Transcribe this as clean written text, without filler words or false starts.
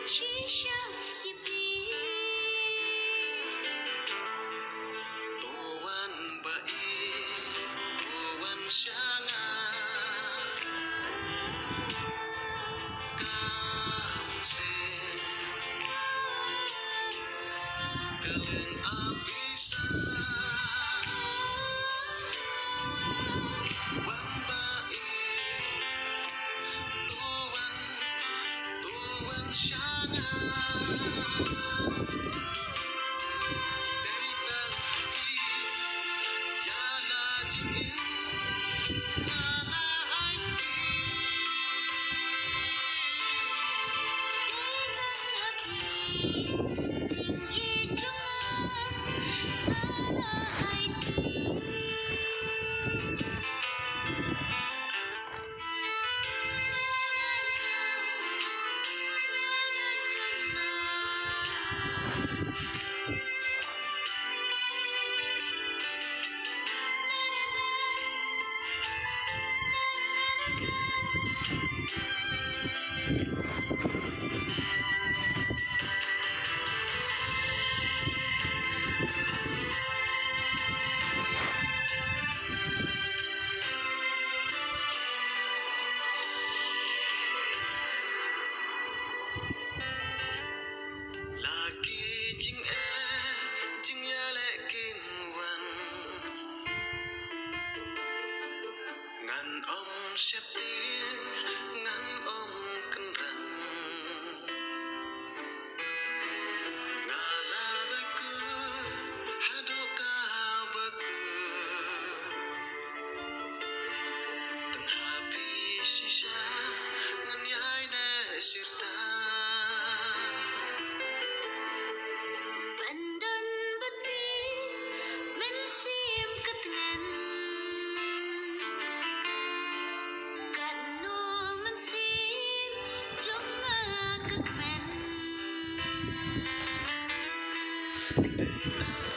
shisha yipi Tuan bai tuan shanga Kamse Galing abisa Tuan bai tuan shanga jing ye chunga nana aiti Jing ya le kin wan ngan om sẽ tin ngan om cần răng ngà la ra cứ hado ka ba cứ tang happy shisha ngan yai de sirta Bandon babi men sim katngan kat no men sim chunga katmen Hãy subscribe